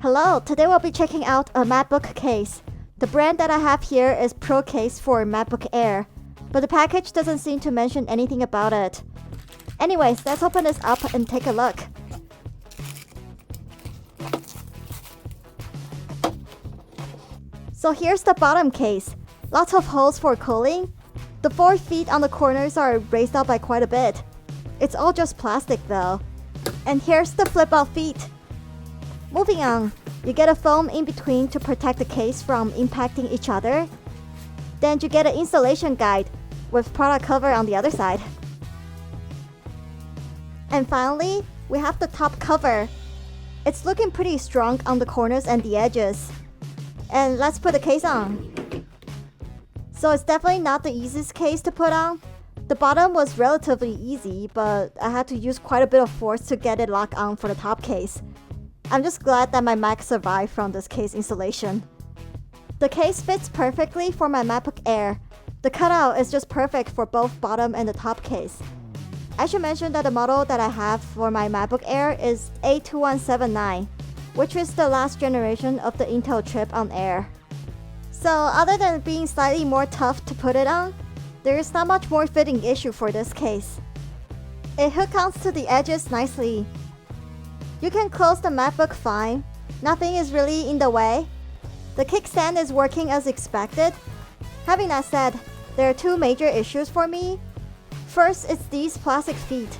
Hello, today we'll be checking out a MacBook case. The brand that I have here is ProCase for MacBook Air, but the package doesn't seem to mention anything about it. Anyways, let's open this up and take a look. So here's the bottom case. Lots of holes for cooling. The 4 feet on the corners are raised up by quite a bit. It's all just plastic though. And here's the flip out feet. Moving on, you get a foam in between to protect the case from impacting each other. Then you get an installation guide with product cover on the other side. And finally, we have the top cover. It's looking pretty strong on the corners and the edges. And let's put the case on. So it's definitely not the easiest case to put on. The bottom was relatively easy, but I had to use quite a bit of force to get it locked on for the top case. I'm just glad that my Mac survived from this case installation. The case fits perfectly for my MacBook Air. The cutout is just perfect for both bottom and the top case. I should mention that the model that I have for my MacBook Air is A2179, which is the last generation of the Intel chip on Air. So other than being slightly more tough to put it on, there is not much more fitting issue for this case. It hooks onto to the edges nicely. You can close the MacBook fine. Nothing is really in the way. The kickstand is working as expected. Having that said, there are 2 major issues for me. First, it's these plastic feet.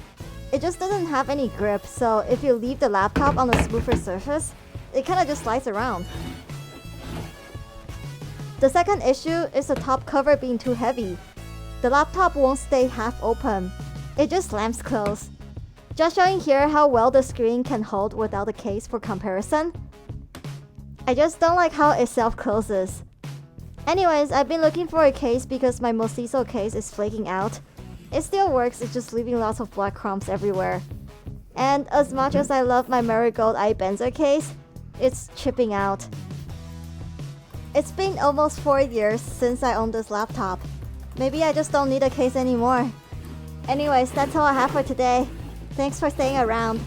It just doesn't have any grip, so if you leave the laptop on a smoother surface, it kinda just slides around. The second issue is the top cover being too heavy. The laptop won't stay half open. It just slams closed. Just showing here how well the screen can hold without the case for comparison. I just don't like how it self-closes. Anyways, I've been looking for a case because my Mosiso case is flaking out. It still works, it's just leaving lots of black crumbs everywhere. And as much as I love my Marigold iBenzer case, it's chipping out. It's been almost 4 years since I owned this laptop. Maybe I just don't need a case anymore. Anyways, that's all I have for today. Thanks for staying around.